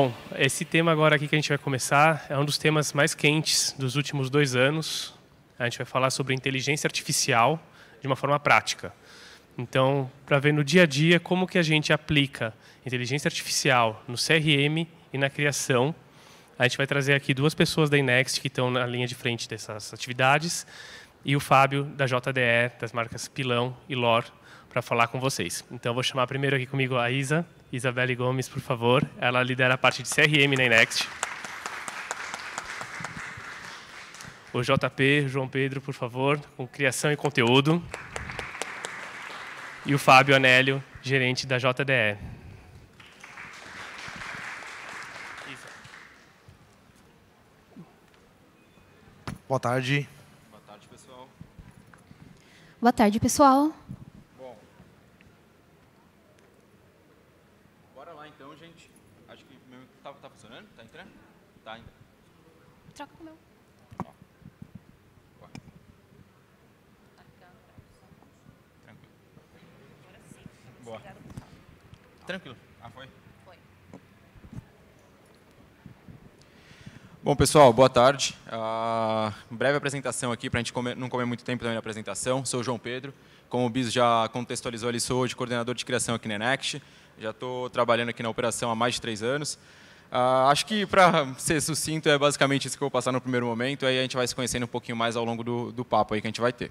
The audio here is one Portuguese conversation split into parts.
Bom, esse tema agora aqui que a gente vai começar é um dos temas mais quentes dos últimos 2 anos. A gente vai falar sobre inteligência artificial de uma forma prática. Então, para ver no dia a dia como que a gente aplica inteligência artificial no CRM e na criação, a gente vai trazer aqui 2 pessoas da Inext que estão na linha de frente dessas atividades e o Fábio da JDE, das marcas Pilão e LOR, para falar com vocês. Então, vou chamar primeiro aqui comigo a Isabelle Gomes, por favor. Ela lidera a parte de CRM na Inext. O JP, João Pedro, por favor, com criação e conteúdo. E o Fábio Anélio, gerente da JDE. Boa tarde. Boa tarde, pessoal. Boa tarde, pessoal. Bom, bora lá então, gente. Acho que o meu tá funcionando? Tá entrando? Tá ainda. Troca com o meu. Tranquilo. Boa. Tranquilo. Ah, foi? Foi. Bom, pessoal, boa tarde. Breve apresentação aqui, para a gente não comer muito tempo também na apresentação. Sou o João Pedro. Como o Bis já contextualizou ali, sou hoje coordenador de criação aqui na Inext. Já estou trabalhando aqui na operação há mais de 3 anos. Acho que, para ser sucinto, é basicamente isso que eu vou passar no primeiro momento. Aí a gente vai se conhecendo um pouquinho mais ao longo do papo aí que a gente vai ter.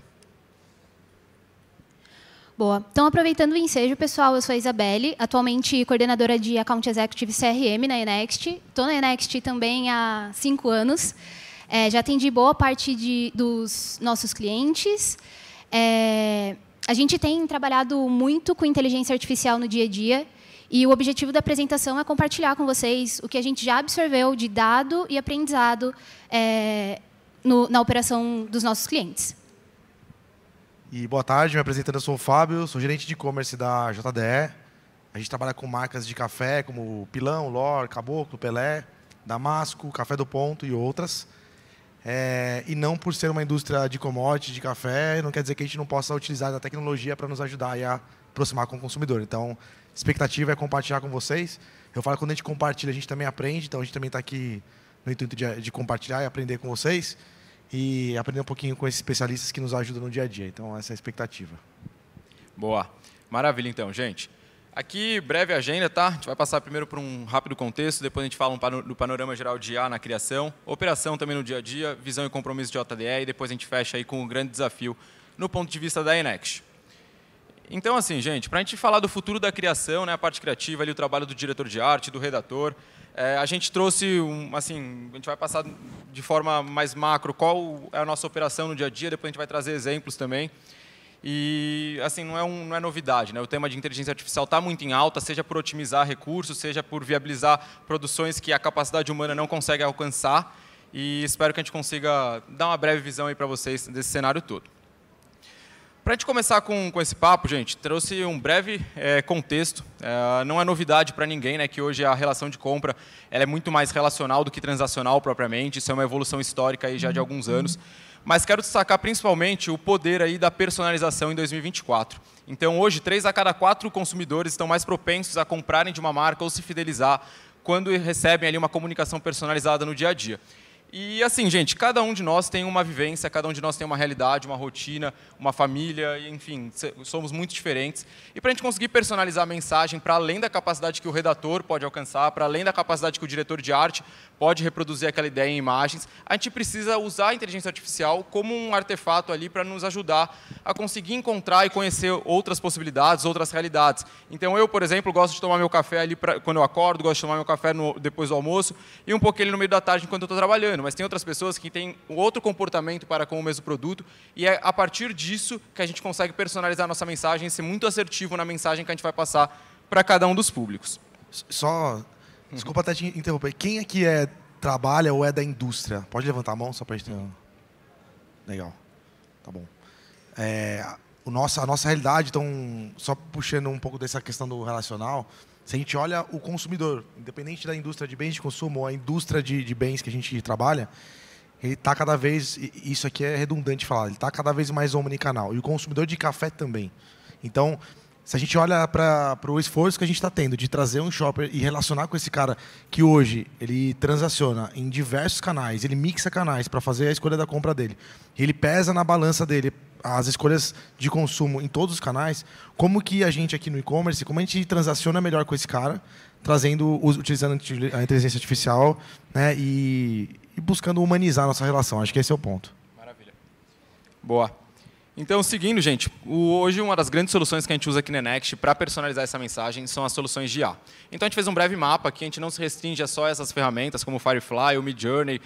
Boa. Então, aproveitando o ensejo, pessoal, eu sou a Isabelle, atualmente coordenadora de Account Executive CRM na Inext. Estou na Inext também há 5 anos. Já atendi boa parte dos nossos clientes. A gente tem trabalhado muito com inteligência artificial no dia a dia. E o objetivo da apresentação é compartilhar com vocês o que a gente já absorveu de dado e aprendizado na operação dos nossos clientes. E boa tarde, me apresentando, eu sou o Fábio, sou gerente de e-commerce da JDE. A gente trabalha com marcas de café como Pilão, LOR, Caboclo, Pelé, Damasco, Café do Ponto e outras. E não por ser uma indústria de commodity, de café, não quer dizer que a gente não possa utilizar a tecnologia para nos ajudar a aproximar com o consumidor. Então, a expectativa é compartilhar com vocês. Eu falo que quando a gente compartilha, a gente também aprende, então a gente também está aqui no intuito de compartilhar e aprender com vocês. E aprender um pouquinho com esses especialistas que nos ajudam no dia a dia. Então, essa é a expectativa. Boa. Maravilha, então, gente. Aqui, breve agenda, tá? A gente vai passar primeiro por um rápido contexto, depois a gente fala do panorama geral de IA na criação, operação também no dia a dia, visão e compromisso de JDE, e depois a gente fecha aí com um grande desafio no ponto de vista da Inext. Então, assim, gente, para a gente falar do futuro da criação, né, a parte criativa, ali, o trabalho do diretor de arte, do redator, a gente trouxe, assim, a gente vai passar de forma mais macro qual é a nossa operação no dia a dia, depois a gente vai trazer exemplos também. E, assim, não é novidade, né? O tema de inteligência artificial está muito em alta, seja por otimizar recursos, seja por viabilizar produções que a capacidade humana não consegue alcançar. E espero que a gente consiga dar uma breve visão aí para vocês desse cenário todo. Para a gente começar com esse papo, gente, trouxe um breve contexto. Não é novidade para ninguém, né, que hoje a relação de compra ela é muito mais relacional do que transacional propriamente. Isso é uma evolução histórica aí já de alguns anos. Mas quero destacar principalmente o poder aí da personalização em 2024. Então, hoje, 3 a cada 4 consumidores estão mais propensos a comprarem de uma marca ou se fidelizar quando recebem ali uma comunicação personalizada no dia a dia. E assim, gente, cada um de nós tem uma vivência, cada um de nós tem uma realidade, uma rotina, uma família, enfim, somos muito diferentes. E para a gente conseguir personalizar a mensagem para além da capacidade que o redator pode alcançar, para além da capacidade que o diretor de arte pode reproduzir aquela ideia em imagens, a gente precisa usar a inteligência artificial como um artefato ali para nos ajudar a conseguir encontrar e conhecer outras possibilidades, outras realidades. Então eu, por exemplo, gosto de tomar meu café ali quando eu acordo, gosto de tomar meu café depois do almoço e um pouquinho ali no meio da tarde enquanto eu estou trabalhando. Mas tem outras pessoas que têm outro comportamento para com o mesmo produto e é a partir disso que a gente consegue personalizar a nossa mensagem e ser muito assertivo na mensagem que a gente vai passar para cada um dos públicos. Desculpa até te interromper. Quem aqui trabalha ou é da indústria? Pode levantar a mão só para a gente ter... Legal. Tá bom. A nossa realidade, então, só puxando um pouco dessa questão do relacional, se a gente olha o consumidor, independente da indústria de bens de consumo ou a indústria de bens que a gente trabalha, ele está cada vez, isso aqui é redundante falar, ele está cada vez mais omnicanal. E o consumidor de café também. Então, se a gente olha para o esforço que a gente está tendo de trazer um shopper e relacionar com esse cara que hoje ele transaciona em diversos canais, ele mixa canais para fazer a escolha da compra dele, ele pesa na balança dele as escolhas de consumo em todos os canais, como que a gente aqui no e-commerce, como a gente transaciona melhor com esse cara, utilizando a inteligência artificial, né, e buscando humanizar a nossa relação. Acho que esse é o ponto. Maravilha. Boa. Então, seguindo, gente, hoje uma das grandes soluções que a gente usa aqui na Next para personalizar essa mensagem são as soluções de IA. Então, a gente fez um breve mapa aqui, a gente não se restringe a só essas ferramentas, como o Firefly, o Midjourney,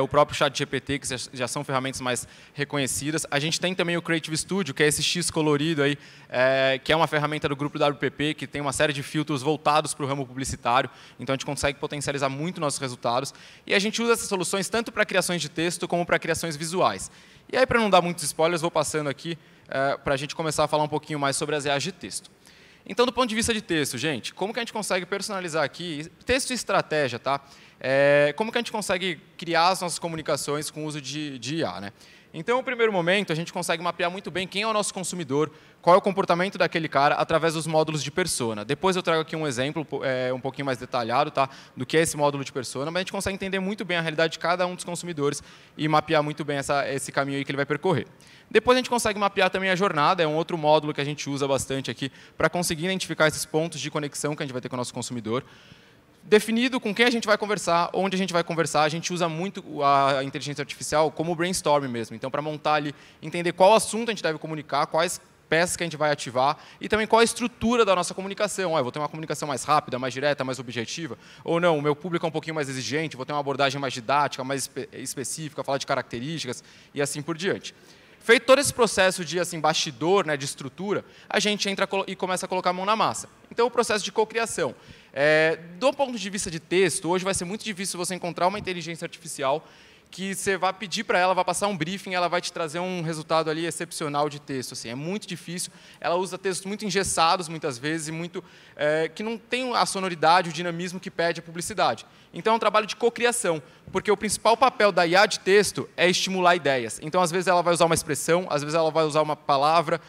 o próprio ChatGPT, que já são ferramentas mais reconhecidas. A gente tem também o Creative Studio, que é esse X colorido aí, que é uma ferramenta do grupo WPP, que tem uma série de filtros voltados para o ramo publicitário. Então, a gente consegue potencializar muito nossos resultados. E a gente usa essas soluções tanto para criações de texto, como para criações visuais. E aí, para não dar muitos spoilers, vou passando aqui para a gente começar a falar um pouquinho mais sobre as IAs de texto. Então, do ponto de vista de texto, gente, como que a gente consegue personalizar aqui? Texto e estratégia, tá? Como que a gente consegue criar as nossas comunicações com o uso de IA, né? Então, no primeiro momento, a gente consegue mapear muito bem quem é o nosso consumidor, qual é o comportamento daquele cara através dos módulos de persona. Depois eu trago aqui um exemplo um pouquinho mais detalhado, tá, do que é esse módulo de persona, mas a gente consegue entender muito bem a realidade de cada um dos consumidores e mapear muito bem esse caminho aí que ele vai percorrer. Depois a gente consegue mapear também a jornada, é um outro módulo que a gente usa bastante aqui para conseguir identificar esses pontos de conexão que a gente vai ter com o nosso consumidor. Definido com quem a gente vai conversar, onde a gente vai conversar, a gente usa muito a inteligência artificial como brainstorm mesmo. Então, para montar ali, entender qual assunto a gente deve comunicar, quais peças que a gente vai ativar e também qual a estrutura da nossa comunicação. Eu vou ter uma comunicação mais rápida, mais direta, mais objetiva, ou não, o meu público é um pouquinho mais exigente, vou ter uma abordagem mais didática, mais específica, falar de características e assim por diante. Feito todo esse processo de bastidor, né, de estrutura, a gente entra e começa a colocar a mão na massa. Então, o processo de cocriação. Do ponto de vista de texto, hoje vai ser muito difícil você encontrar uma inteligência artificial que você vai pedir para ela, vai passar um briefing, ela vai te trazer um resultado ali excepcional de texto. Assim, é muito difícil. Ela usa textos muito engessados, muitas vezes, e muito que não tem a sonoridade, o dinamismo que pede a publicidade. Então, é um trabalho de cocriação, porque o principal papel da IA de texto é estimular ideias. Então, às vezes, ela vai usar uma expressão, às vezes, ela vai usar uma palavra,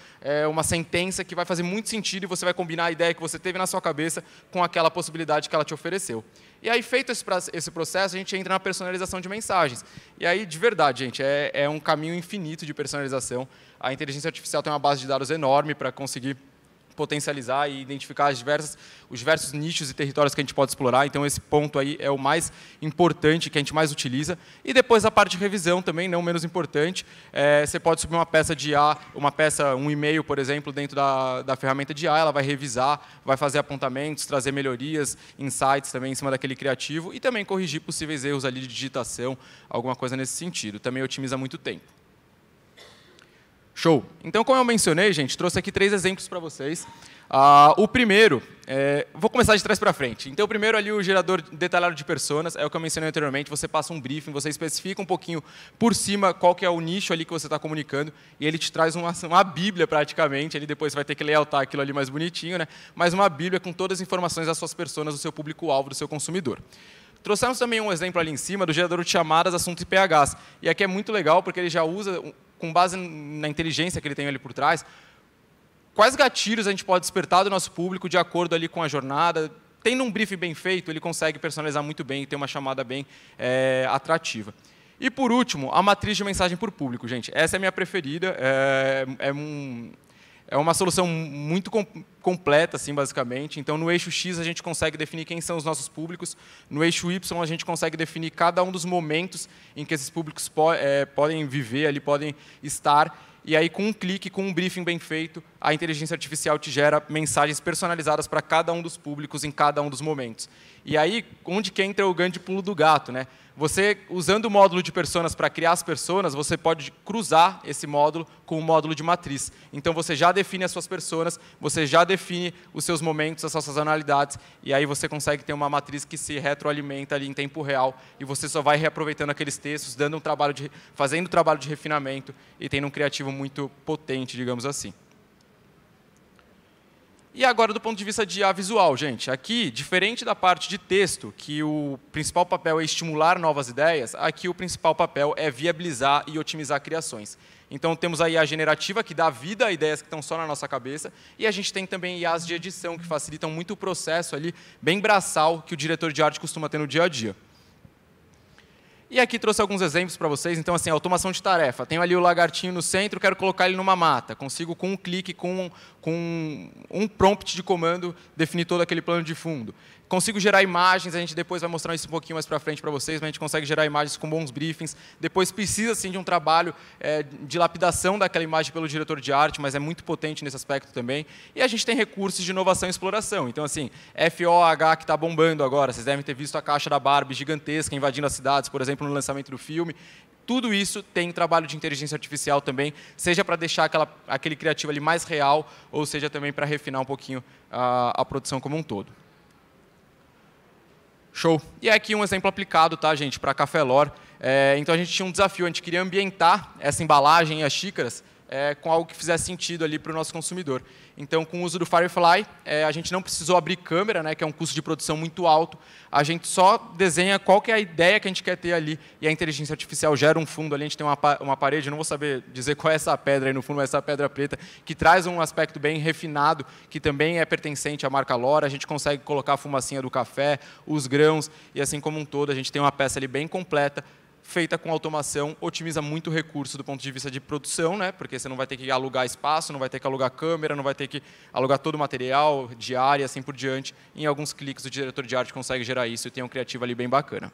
uma sentença que vai fazer muito sentido e você vai combinar a ideia que você teve na sua cabeça com aquela possibilidade que ela te ofereceu. E aí, feito esse processo, a gente entra na personalização de mensagens. E aí, de verdade, gente, é um caminho infinito de personalização. A inteligência artificial tem uma base de dados enorme para conseguir potencializar e identificar os diversos nichos e territórios que a gente pode explorar. Então, esse ponto aí é o mais importante, que a gente mais utiliza. E depois a parte de revisão também, não menos importante. Você pode subir uma peça de IA, um e-mail, por exemplo, dentro da ferramenta de IA, ela vai revisar, vai fazer apontamentos, trazer melhorias, insights também em cima daquele criativo e também corrigir possíveis erros ali de digitação, alguma coisa nesse sentido. Também otimiza muito tempo. Show. Então, como eu mencionei, gente, trouxe aqui 3 exemplos para vocês. O primeiro, vou começar de trás para frente. Então, o primeiro ali, o gerador detalhado de personas, é o que eu mencionei anteriormente. Você passa um briefing, você especifica um pouquinho por cima qual que é o nicho ali que você está comunicando, e ele te traz uma bíblia, praticamente. Ali depois você vai ter que layoutar aquilo ali mais bonitinho, né? Mas uma bíblia com todas as informações das suas personas, do seu público-alvo, do seu consumidor. Trouxemos também um exemplo ali em cima do gerador de chamadas, assuntos e PHs. E aqui é muito legal, porque ele já usa, com base na inteligência que ele tem ali por trás, quais gatilhos a gente pode despertar do nosso público de acordo ali com a jornada. Tendo um briefing bem feito, ele consegue personalizar muito bem e ter uma chamada bem atrativa. E, por último, a matriz de mensagem por público, gente. Essa é a minha preferida. É uma solução muito completa, assim, basicamente. Então, no eixo X, a gente consegue definir quem são os nossos públicos. No eixo Y, a gente consegue definir cada um dos momentos em que esses públicos podem viver, ali, podem estar. E aí, com um clique, com um briefing bem feito, a inteligência artificial te gera mensagens personalizadas para cada um dos públicos em cada um dos momentos. E aí, onde que entra o grande pulo do gato, né? Você, usando o módulo de personas para criar as personas, você pode cruzar esse módulo com o módulo de matriz. Então, você já define as suas personas, você já define os seus momentos, as suas sazonalidades, e aí você consegue ter uma matriz que se retroalimenta ali em tempo real, e você só vai reaproveitando aqueles textos, fazendo um trabalho de refinamento e tendo um criativo muito potente, digamos assim. E agora, do ponto de vista de IA visual, gente, aqui, diferente da parte de texto, que o principal papel é estimular novas ideias, aqui o principal papel é viabilizar e otimizar criações. Então, temos a IA generativa, que dá vida a ideias que estão só na nossa cabeça, e a gente tem também IAs de edição, que facilitam muito o processo ali, bem braçal, que o diretor de arte costuma ter no dia a dia. E aqui trouxe alguns exemplos para vocês. Então, assim, automação de tarefa. Tenho ali o lagartinho no centro, quero colocar ele numa mata. Consigo, com um clique, com um prompt de comando, definir todo aquele plano de fundo. Consigo gerar imagens, a gente depois vai mostrar isso um pouquinho mais para frente para vocês, mas a gente consegue gerar imagens com bons briefings. Depois precisa, sim, de um trabalho de lapidação daquela imagem pelo diretor de arte, mas é muito potente nesse aspecto também. E a gente tem recursos de inovação e exploração. Então, assim, FOH, que está bombando agora. Vocês devem ter visto a caixa da Barbie gigantesca invadindo as cidades, por exemplo, no lançamento do filme. Tudo isso tem trabalho de inteligência artificial também, seja para deixar aquele criativo ali mais real, ou seja também para refinar um pouquinho a produção como um todo. Show. E aqui um exemplo aplicado, tá, gente, para Café Lore. Então, a gente tinha um desafio, a gente queria ambientar essa embalagem e as xícaras com algo que fizesse sentido ali para o nosso consumidor. Então, com o uso do Firefly, a gente não precisou abrir câmera, né, que é um custo de produção muito alto. A gente só desenha qual que é a ideia que a gente quer ter ali, e a inteligência artificial gera um fundo ali. A gente tem uma parede, não vou saber dizer qual é essa pedra aí no fundo, mas essa pedra preta, que traz um aspecto bem refinado, que também é pertencente à marca Lore. A gente consegue colocar a fumacinha do café, os grãos, e assim como um todo, a gente tem uma peça ali bem completa, feita com automação, otimiza muito o recurso do ponto de vista de produção, né? Porque você não vai ter que alugar espaço, não vai ter que alugar câmera, não vai ter que alugar todo o material, diária e assim por diante. Em alguns cliques, o diretor de arte consegue gerar isso e tem um criativo ali bem bacana.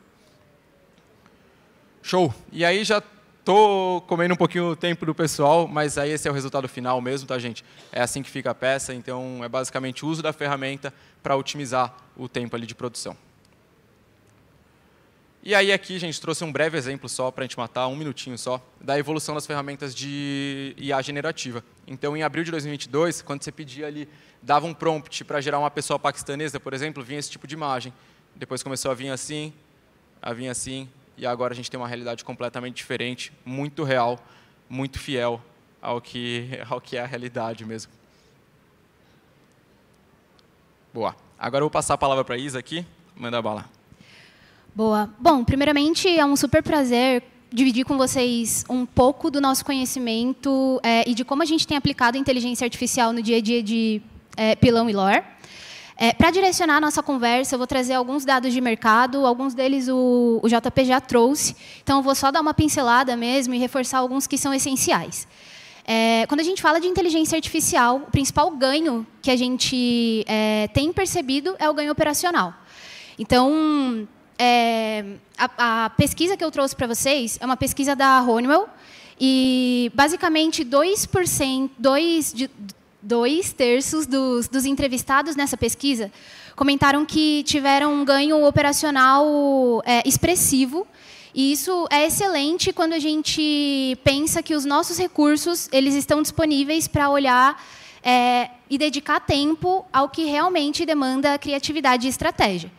Show! E aí já estou comendo um pouquinho o tempo do pessoal, mas aí esse é o resultado final mesmo, tá, gente? É assim que fica a peça, então é basicamente o uso da ferramenta para otimizar o tempo ali de produção. E aí aqui, gente, trouxe um breve exemplo só para a gente matar, um minutinho só, da evolução das ferramentas de IA generativa. Então, em abril de 2022, quando você pedia ali, dava um prompt para gerar uma pessoa paquistanesa, por exemplo, vinha esse tipo de imagem. Depois começou a vir assim, e agora a gente tem uma realidade completamente diferente, muito real, muito fiel ao que é a realidade mesmo. Boa. Agora eu vou passar a palavra para a Isa aqui, manda bala. Boa. Bom, primeiramente, é um super prazer dividir com vocês um pouco do nosso conhecimento e de como a gente tem aplicado a inteligência artificial no dia a dia de Pilão e Lore. Para direcionar a nossa conversa, eu vou trazer alguns dados de mercado, alguns deles o JP já trouxe, então eu vou só dar uma pincelada mesmo e reforçar alguns que são essenciais. Quando a gente fala de inteligência artificial, o principal ganho que a gente tem percebido é o ganho operacional. Então, a pesquisa que eu trouxe para vocês é uma pesquisa da Honeywell e, basicamente, 2/3 dos entrevistados nessa pesquisa comentaram que tiveram um ganho operacional expressivo. E isso é excelente quando a gente pensa que os nossos recursos eles estão disponíveis para olhar e dedicar tempo ao que realmente demanda criatividade e estratégia.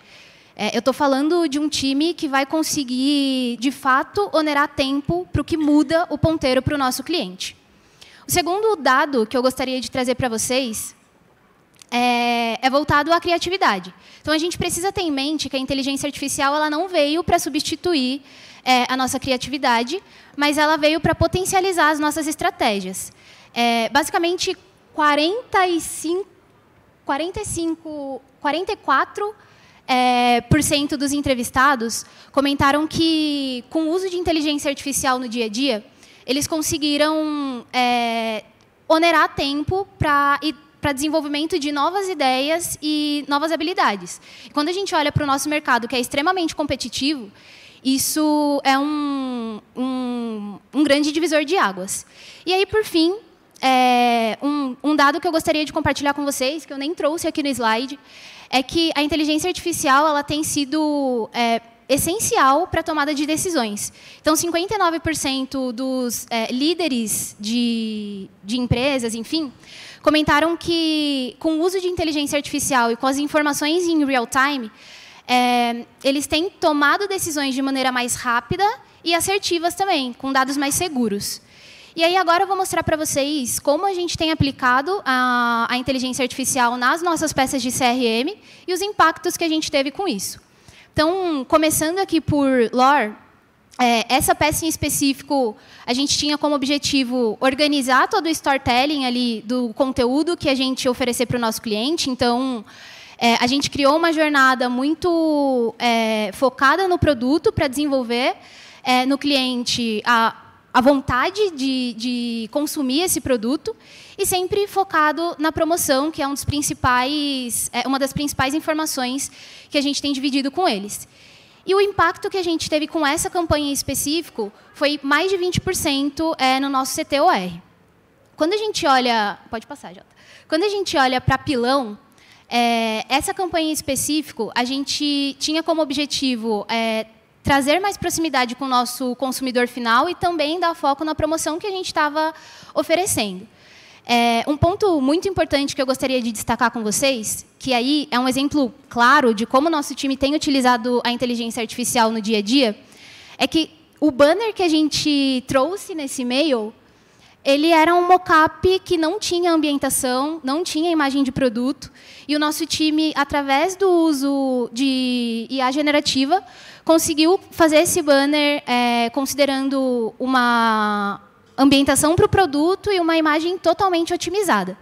Eu estou falando de um time que vai conseguir, de fato, onerar tempo para o que muda o ponteiro para o nosso cliente. O segundo dado que eu gostaria de trazer para vocês é voltado à criatividade. Então, a gente precisa ter em mente que a inteligência artificial ela não veio para substituir a nossa criatividade, mas ela veio para potencializar as nossas estratégias. Basicamente, 44% dos entrevistados comentaram que, com o uso de inteligência artificial no dia a dia, eles conseguiram onerar tempo para desenvolvimento de novas ideias e novas habilidades. Quando a gente olha para o nosso mercado, que é extremamente competitivo, isso é um grande divisor de águas. E aí, por fim, um dado que eu gostaria de compartilhar com vocês, que eu nem trouxe aqui no slide, é que a inteligência artificial ela tem sido essencial para a tomada de decisões. Então, 59% dos líderes de empresas, enfim, comentaram que, com o uso de inteligência artificial e com as informações em real time, eles têm tomado decisões de maneira mais rápida e assertivas também, com dados mais seguros. E aí agora eu vou mostrar para vocês como a gente tem aplicado a inteligência artificial nas nossas peças de CRM e os impactos que a gente teve com isso. Então, começando aqui por Lore, essa peça em específico, a gente tinha como objetivo organizar todo o storytelling ali do conteúdo que a gente oferecer para o nosso cliente. Então, a gente criou uma jornada muito focada no produto para desenvolver no cliente a vontade de consumir esse produto e sempre focado na promoção, que é uma das principais informações que a gente tem dividido com eles. E o impacto que a gente teve com essa campanha em específico foi mais de 20% no nosso CTOR. Quando a gente olha... Pode passar, Jota. Quando a gente olha para Pilão, essa campanha em específico, a gente tinha como objetivo trazer mais proximidade com o nosso consumidor final e também dar foco na promoção que a gente estava oferecendo. Um ponto muito importante que eu gostaria de destacar com vocês, que aí é um exemplo claro de como o nosso time tem utilizado a inteligência artificial no dia a dia, é que o banner que a gente trouxe nesse e-mail, ele era um mock-up que não tinha ambientação, não tinha imagem de produto, e o nosso time, através do uso de IA generativa, conseguiu fazer esse banner considerando uma ambientação para o produto e uma imagem totalmente otimizada.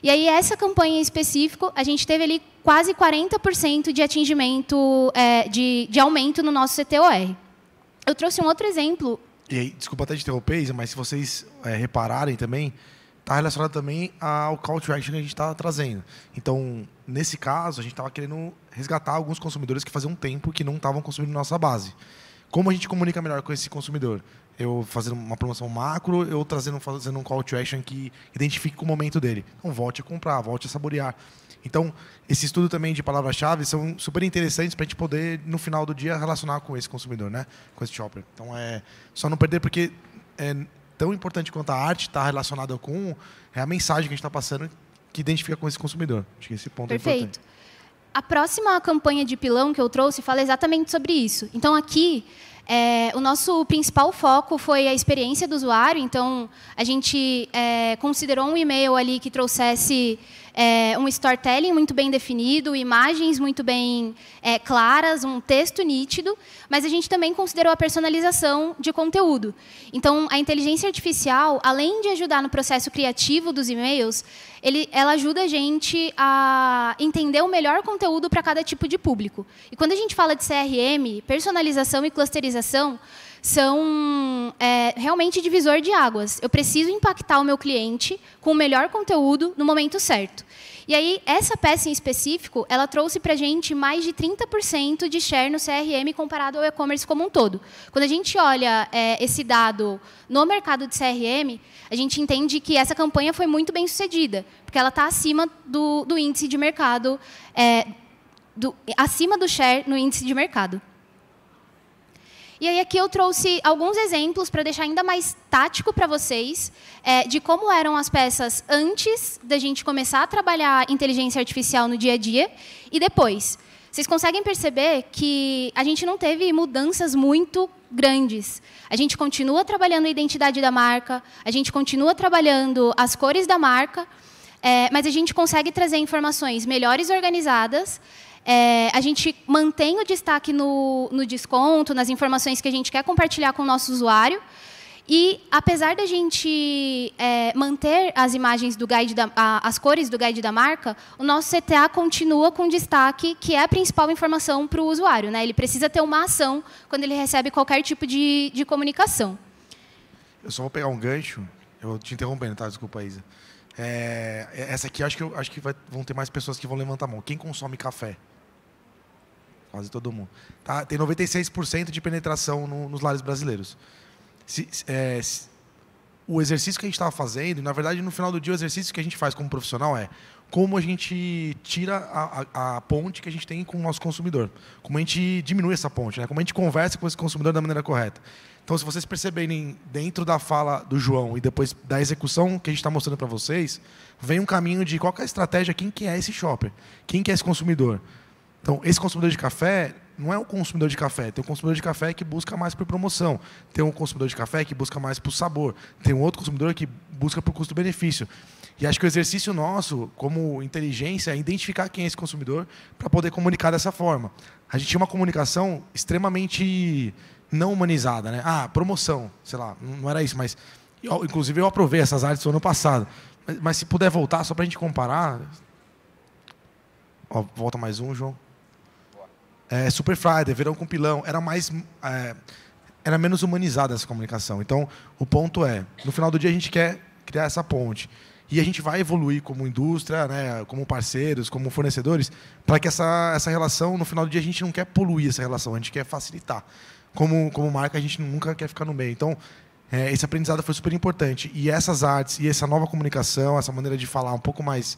E aí, essa campanha em específico, a gente teve ali quase 40% de atingimento, de aumento no nosso CTOR. Eu trouxe um outro exemplo. E aí, desculpa até te interromper, Isa, mas se vocês repararem também, está relacionado também ao call to action que a gente está trazendo. Então, nesse caso, a gente estava querendo resgatar alguns consumidores que faziam um tempo que não estavam consumindo nossa base. Como a gente comunica melhor com esse consumidor? Eu fazendo uma promoção macro, eu fazendo um call to action que identifique com o momento dele. Então, volte a comprar, volte a saborear. Então, esse estudo também de palavras-chave são super interessantes para a gente poder, no final do dia, relacionar com esse consumidor, né? Com esse shopper. Então, só não perder, porque é tão importante quanto a arte está relacionada com a mensagem que a gente está passando que identifica com esse consumidor. Acho que esse ponto é importante. A próxima campanha de Pilão que eu trouxe fala exatamente sobre isso. Então, aqui, o nosso principal foco foi a experiência do usuário. Então, a gente considerou um e-mail ali que trouxesse um storytelling muito bem definido, imagens muito bem claras, um texto nítido, mas a gente também considerou a personalização de conteúdo. Então, a inteligência artificial, além de ajudar no processo criativo dos e-mails, ela ajuda a gente a entender o melhor conteúdo para cada tipo de público. E quando a gente fala de CRM, personalização e clusterização são realmente divisor de águas. Eu preciso impactar o meu cliente com o melhor conteúdo no momento certo. E aí, essa peça em específico, ela trouxe para a gente mais de 30% de share no CRM comparado ao e-commerce como um todo. Quando a gente olha esse dado no mercado de CRM, a gente entende que essa campanha foi muito bem sucedida, porque ela está acima do índice de mercado, acima do share no índice de mercado. E aí aqui eu trouxe alguns exemplos para deixar ainda mais tático para vocês de como eram as peças antes da gente começar a trabalhar inteligência artificial no dia a dia e depois. Vocês conseguem perceber que a gente não teve mudanças muito grandes. A gente continua trabalhando a identidade da marca, a gente continua trabalhando as cores da marca, mas a gente consegue trazer informações melhores organizadas. A gente mantém o destaque no desconto, nas informações que a gente quer compartilhar com o nosso usuário. E, apesar da gente manter as imagens do guide, as cores do guide da marca, o nosso CTA continua com destaque, que é a principal informação para o usuário, né? Ele precisa ter uma ação quando ele recebe qualquer tipo de comunicação. Eu só vou pegar um gancho. Eu te interrompendo, tá? Desculpa, Isa. Essa aqui, acho que vão ter mais pessoas que vão levantar a mão. Quem consome café? Quase todo mundo. Tá? Tem 96% de penetração nos lares brasileiros. O exercício que a gente estava fazendo, na verdade, no final do dia, o exercício que a gente faz como profissional é como a gente tira a ponte que a gente tem com o nosso consumidor. Como a gente diminui essa ponte, né? Como a gente conversa com esse consumidor da maneira correta. Então, se vocês perceberem dentro da fala do João e depois da execução que a gente está mostrando para vocês, vem um caminho de qual que é a estratégia, quem que é esse shopper, quem que é esse consumidor. Então, esse consumidor de café, não é o consumidor de café. Tem um consumidor de café que busca mais por promoção. Tem um consumidor de café que busca mais por sabor. Tem um outro consumidor que busca por custo-benefício. E acho que o exercício nosso, como inteligência, é identificar quem é esse consumidor para poder comunicar dessa forma. A gente tinha uma comunicação extremamente não humanizada, né? Promoção, sei lá, não era isso, mas inclusive eu aprovei essas artes no ano passado. Mas se puder voltar, só para a gente comparar. Ó, volta mais um, João. Super Friday, verão com pilão. Era menos humanizada essa comunicação. Então, o ponto é, no final do dia a gente quer criar essa ponte. E a gente vai evoluir como indústria, né, como parceiros, como fornecedores, para que essa relação, no final do dia, a gente não quer poluir essa relação, a gente quer facilitar. Como marca, a gente nunca quer ficar no meio. Então, esse aprendizado foi super importante. E essas artes e essa nova comunicação, essa maneira de falar um pouco mais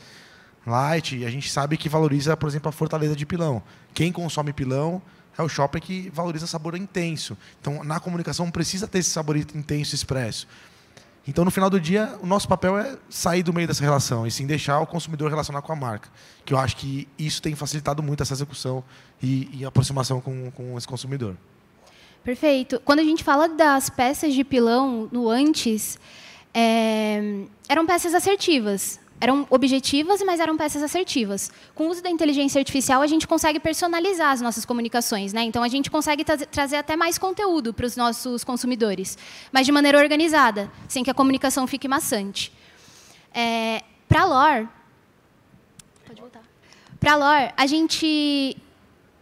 light, a gente sabe que valoriza, por exemplo, a fortaleza de pilão. Quem consome pilão é o shopper que valoriza sabor intenso. Então, na comunicação, precisa ter esse sabor intenso expresso. Então, no final do dia, o nosso papel é sair do meio dessa relação e sim deixar o consumidor relacionar com a marca. Que eu acho que isso tem facilitado muito essa execução e aproximação com esse consumidor. Perfeito. Quando a gente fala das peças de pilão no antes, eram peças assertivas. Eram objetivas, mas eram peças assertivas. Com o uso da inteligência artificial, a gente consegue personalizar as nossas comunicações, né? Então, a gente consegue trazer até mais conteúdo para os nossos consumidores, mas de maneira organizada, sem que a comunicação fique maçante. Para a L'Or, a gente,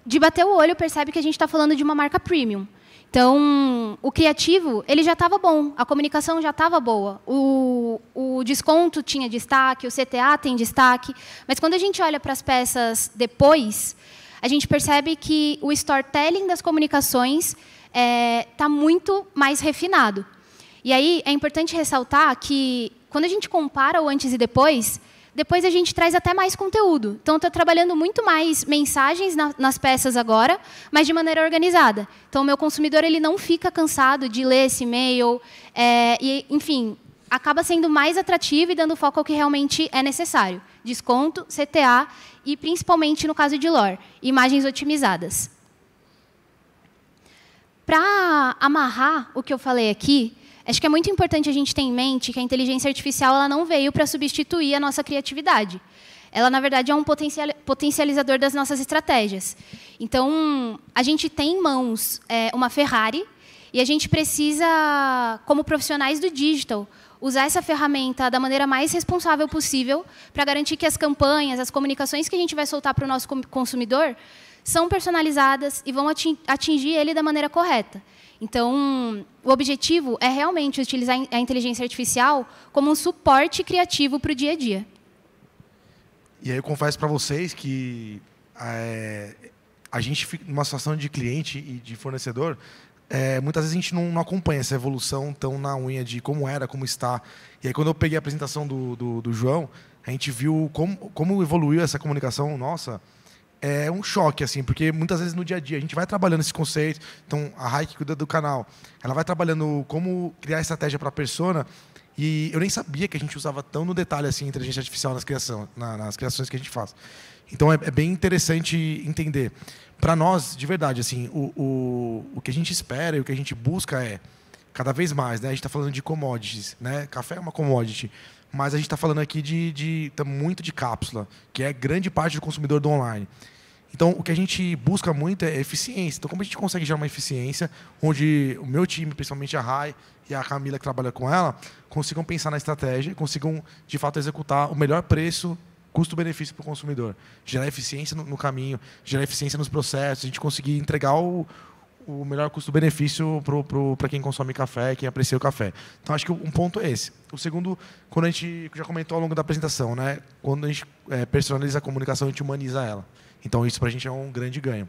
de bater o olho, percebe que a gente está falando de uma marca premium. Então, o criativo ele já estava bom, a comunicação já estava boa, o desconto tinha destaque, o CTA tem destaque, mas quando a gente olha para as peças depois, a gente percebe que o storytelling das comunicações está muito mais refinado. E aí é importante ressaltar que, quando a gente compara o antes e depois a gente traz até mais conteúdo. Então, estou trabalhando muito mais mensagens nas peças agora, mas de maneira organizada. Então, o meu consumidor ele não fica cansado de ler esse e-mail. E, enfim, acaba sendo mais atrativo e dando foco ao que realmente é necessário. Desconto, CTA e, principalmente, no caso de L'Or, imagens otimizadas. Para amarrar o que eu falei aqui, acho que é muito importante a gente ter em mente que a inteligência artificial ela não veio para substituir a nossa criatividade. Ela, na verdade, é um potencializador das nossas estratégias. Então, a gente tem em mãos uma Ferrari e a gente precisa, como profissionais do digital, usar essa ferramenta da maneira mais responsável possível para garantir que as campanhas, as comunicações que a gente vai soltar para o nosso consumidor são personalizadas e vão atingir ele da maneira correta. Então, o objetivo é realmente utilizar a inteligência artificial como um suporte criativo para o dia a dia. E aí eu confesso para vocês que a gente fica numa situação de cliente e de fornecedor, muitas vezes a gente não acompanha essa evolução tão na unha de como era, como está. E aí quando eu peguei a apresentação do João, a gente viu como evoluiu essa comunicação nossa. É um choque, assim, porque muitas vezes no dia a dia a gente vai trabalhando esse conceito. Então, a Rai, que cuida do canal, ela vai trabalhando como criar estratégia para a persona. E eu nem sabia que a gente usava tão no detalhe assim, inteligência artificial nas criações que a gente faz. Então, é bem interessante entender. Para nós, de verdade, assim, o que a gente espera e o que a gente busca é, cada vez mais, né? A gente está falando de commodities, né? Café é uma commodity. Mas a gente está falando aqui muito de cápsula, que é grande parte do consumidor do online. Então, o que a gente busca muito é eficiência. Então, como a gente consegue gerar uma eficiência onde o meu time, principalmente a Rai e a Camila, que trabalha com ela, consigam pensar na estratégia, consigam, de fato, executar o melhor preço, custo-benefício para o consumidor. Gerar eficiência no caminho, gerar eficiência nos processos, a gente conseguir entregar o melhor custo-benefício para quem consome café, quem aprecia o café. Então, acho que um ponto é esse. O segundo, quando a gente já comentou ao longo da apresentação, né? Quando a gente personaliza a comunicação, a gente humaniza ela. Então, isso para a gente é um grande ganho.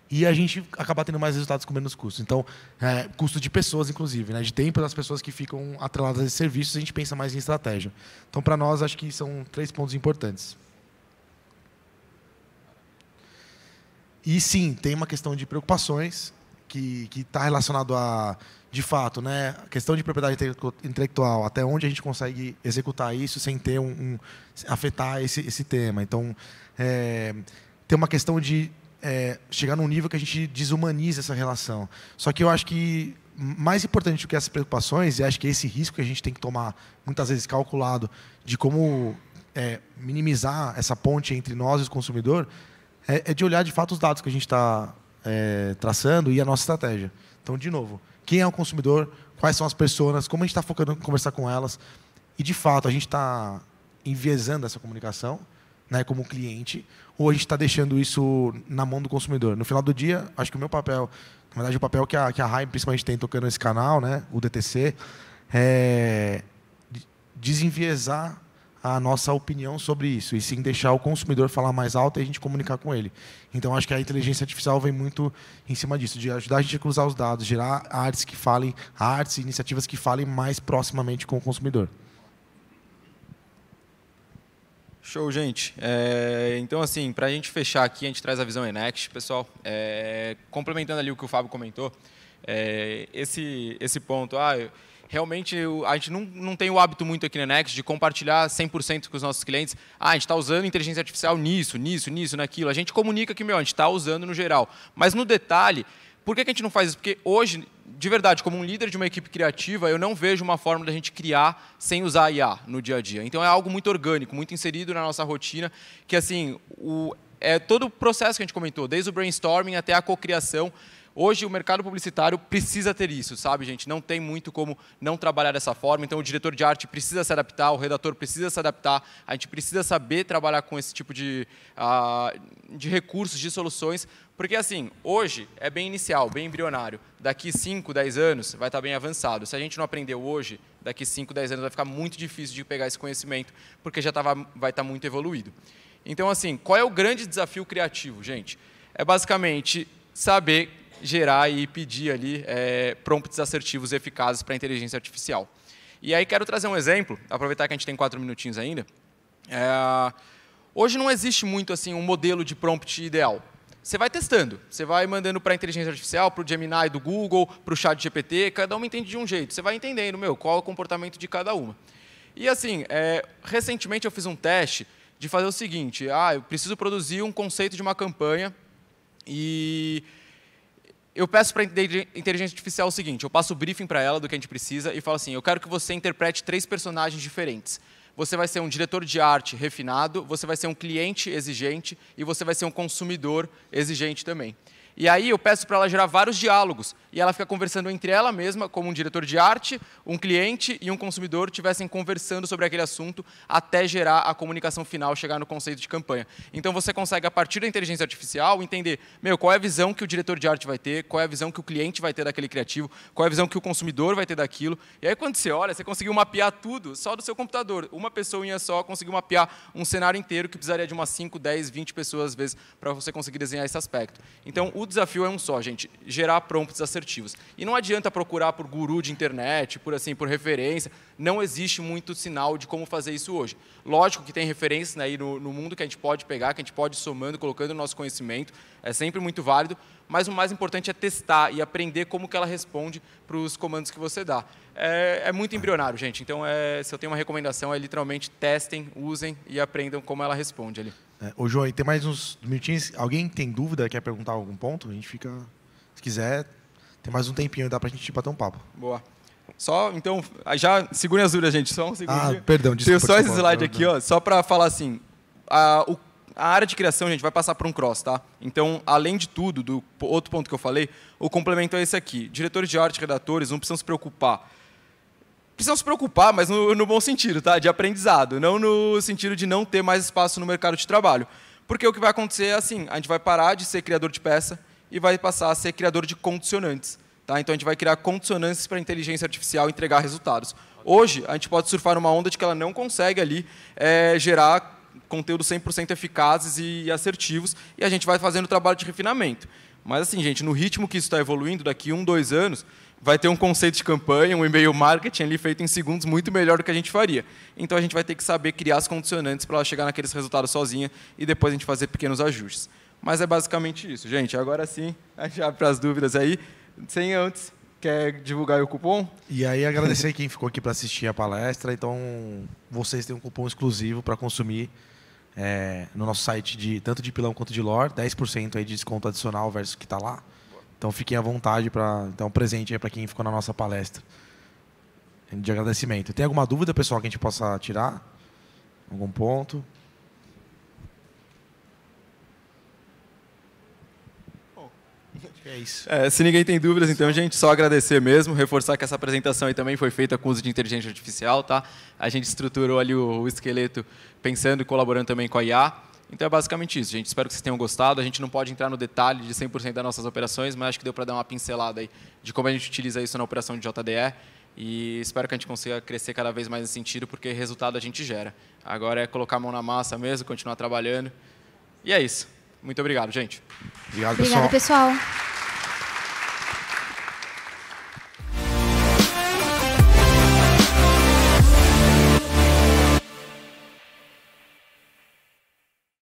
E a gente acaba tendo mais resultados com menos custos. Então, custo de pessoas, inclusive, né? De tempo das pessoas que ficam atreladas a esses serviços, a gente pensa mais em estratégia. Então, para nós, acho que são 3 pontos importantes. E sim, tem uma questão de preocupações que está relacionado a, de fato, né, a questão de propriedade intelectual, até onde a gente consegue executar isso sem ter afetar esse tema. Então, tem uma questão de chegar num nível que a gente desumaniza essa relação. Só que eu acho que mais importante do que essas preocupações, e acho que esse risco que a gente tem que tomar, muitas vezes calculado, de como minimizar essa ponte entre nós e o consumidor, é de olhar de fato os dados que a gente está traçando e a nossa estratégia. Então, de novo, quem é o consumidor, quais são as pessoas, como a gente está focando em conversar com elas, e de fato a gente está enviesando essa comunicação, né, como cliente, ou a gente está deixando isso na mão do consumidor. No final do dia, acho que o meu papel, na verdade o papel que a Rai principalmente tem tocando esse canal, né, o DTC, é desenviesar a nossa opinião sobre isso, e sim deixar o consumidor falar mais alto e a gente comunicar com ele. Então, acho que a inteligência artificial vem muito em cima disso, de ajudar a gente a cruzar os dados, gerar artes e iniciativas que falem mais proximamente com o consumidor. Show, gente. Então, assim, para a gente fechar aqui, a gente traz a visão Enext, pessoal. Complementando ali o que o Fábio comentou, esse ponto, realmente a gente não tem o hábito muito aqui na Enext de compartilhar 100% com os nossos clientes. A gente está usando inteligência artificial nisso, naquilo. A gente comunica que, a gente está usando no geral. Mas no detalhe, por que a gente não faz isso? Porque hoje, de verdade, como um líder de uma equipe criativa, eu não vejo uma forma da gente criar sem usar a IA no dia a dia. Então é algo muito orgânico, muito inserido na nossa rotina, que assim, todo o processo que a gente comentou, desde o brainstorming até a cocriação. Hoje o mercado publicitário precisa ter isso, sabe, gente? Não tem muito como não trabalhar dessa forma. Então o diretor de arte precisa se adaptar, o redator precisa se adaptar, a gente precisa saber trabalhar com esse tipo de recursos, de soluções, porque assim, hoje é bem inicial, bem embrionário. Daqui 5, 10 anos vai estar bem avançado. Se a gente não aprendeu hoje, daqui 5, 10 anos vai ficar muito difícil de pegar esse conhecimento, porque já vai estar muito evoluído. Então assim, qual é o grande desafio criativo, gente? É basicamente saber gerar e pedir ali prompts assertivos e eficazes para a inteligência artificial. E aí quero trazer um exemplo, aproveitar que a gente tem 4 minutinhos ainda. Hoje não existe muito assim um modelo de prompt ideal. Você vai testando, você vai mandando para a inteligência artificial, para o Gemini do Google, para o ChatGPT, cada uma entende de um jeito. Você vai entendendo, qual é o comportamento de cada uma. E assim, recentemente eu fiz um teste de fazer o seguinte, eu preciso produzir um conceito de uma campanha e eu peço para a inteligência artificial o seguinte, eu passo o briefing para ela do que a gente precisa e falo assim, eu quero que você interprete 3 personagens diferentes. Você vai ser um diretor de arte refinado, você vai ser um cliente exigente e você vai ser um consumidor exigente também. E aí eu peço para ela gerar vários diálogos e ela fica conversando entre ela mesma, como um diretor de arte, um cliente e um consumidor estivessem conversando sobre aquele assunto até gerar a comunicação final, chegar no conceito de campanha. Então você consegue, a partir da inteligência artificial, entender qual é a visão que o diretor de arte vai ter, qual é a visão que o cliente vai ter daquele criativo, qual é a visão que o consumidor vai ter daquilo. E aí quando você olha, você conseguiu mapear tudo só do seu computador. Uma pessoinha só conseguiu mapear um cenário inteiro que precisaria de umas 5, 10, 20 pessoas, às vezes, para você conseguir desenhar esse aspecto. Então, o desafio é um só, gente, gerar prompts assertivos. E não adianta procurar por guru de internet, por referência. Não existe muito sinal de como fazer isso hoje. Lógico que tem referências aí no mundo que a gente pode pegar, que a gente pode ir somando, colocando no nosso conhecimento. É sempre muito válido, mas o mais importante é testar e aprender como que ela responde para os comandos que você dá. É muito embrionário, gente. Então, se eu tenho uma recomendação, literalmente testem, usem e aprendam como ela responde ali. Ô, João, tem mais uns minutinhos. Alguém tem dúvida, quer perguntar algum ponto? A gente fica... Se quiser, tem mais um tempinho, dá pra gente bater um papo. Boa. Só, então, já segurem as dúvidas, gente. Só um segundo. Perdão, desculpa. Tenho só esse slide aqui, só para falar assim. A área de criação, gente, vai passar por um cross, tá? Então, além de tudo, do outro ponto que eu falei, o complemento é esse aqui. Diretores de arte, redatores, não precisam se preocupar. Precisam se preocupar, mas no bom sentido, tá? De aprendizado, não no sentido de não ter mais espaço no mercado de trabalho. Porque o que vai acontecer é assim, a gente vai parar de ser criador de peça e vai passar a ser criador de condicionantes. Tá? Então, a gente vai criar condicionantes para a inteligência artificial entregar resultados. Hoje, a gente pode surfar numa onda de que ela não consegue ali gerar conteúdos 100% eficazes e assertivos, e a gente vai fazendo o trabalho de refinamento. Mas, assim, gente, no ritmo que isso está evoluindo, daqui 1, 2 anos, vai ter um conceito de campanha, um e-mail marketing ali feito em segundos muito melhor do que a gente faria. Então, a gente vai ter que saber criar as condicionantes para ela chegar naqueles resultados sozinha e depois a gente fazer pequenos ajustes. Mas é basicamente isso, gente. Agora sim, já para as dúvidas aí, sem antes, quer divulgar o cupom? E aí, agradecer quem ficou aqui para assistir a palestra. Então, vocês têm um cupom exclusivo para consumir no nosso site, tanto de pilão quanto de lore, 10% aí de desconto adicional versus o que está lá. Então fiquem à vontade para dar um presente aí para quem ficou na nossa palestra. De agradecimento. Tem alguma dúvida, pessoal, que a gente possa tirar? Algum ponto? É isso. Se ninguém tem dúvidas, então, gente, só agradecer mesmo, reforçar que essa apresentação aí também foi feita com uso de inteligência artificial, tá? A gente estruturou ali o esqueleto pensando e colaborando também com a IA. Então é basicamente isso, gente. Espero que vocês tenham gostado. A gente não pode entrar no detalhe de 100% das nossas operações, mas acho que deu para dar uma pincelada aí de como a gente utiliza isso na operação de JDE. E espero que a gente consiga crescer cada vez mais nesse sentido, porque resultado a gente gera. Agora é colocar a mão na massa mesmo, continuar trabalhando. E é isso. Muito obrigado, gente. Obrigado, Obrigada, pessoal.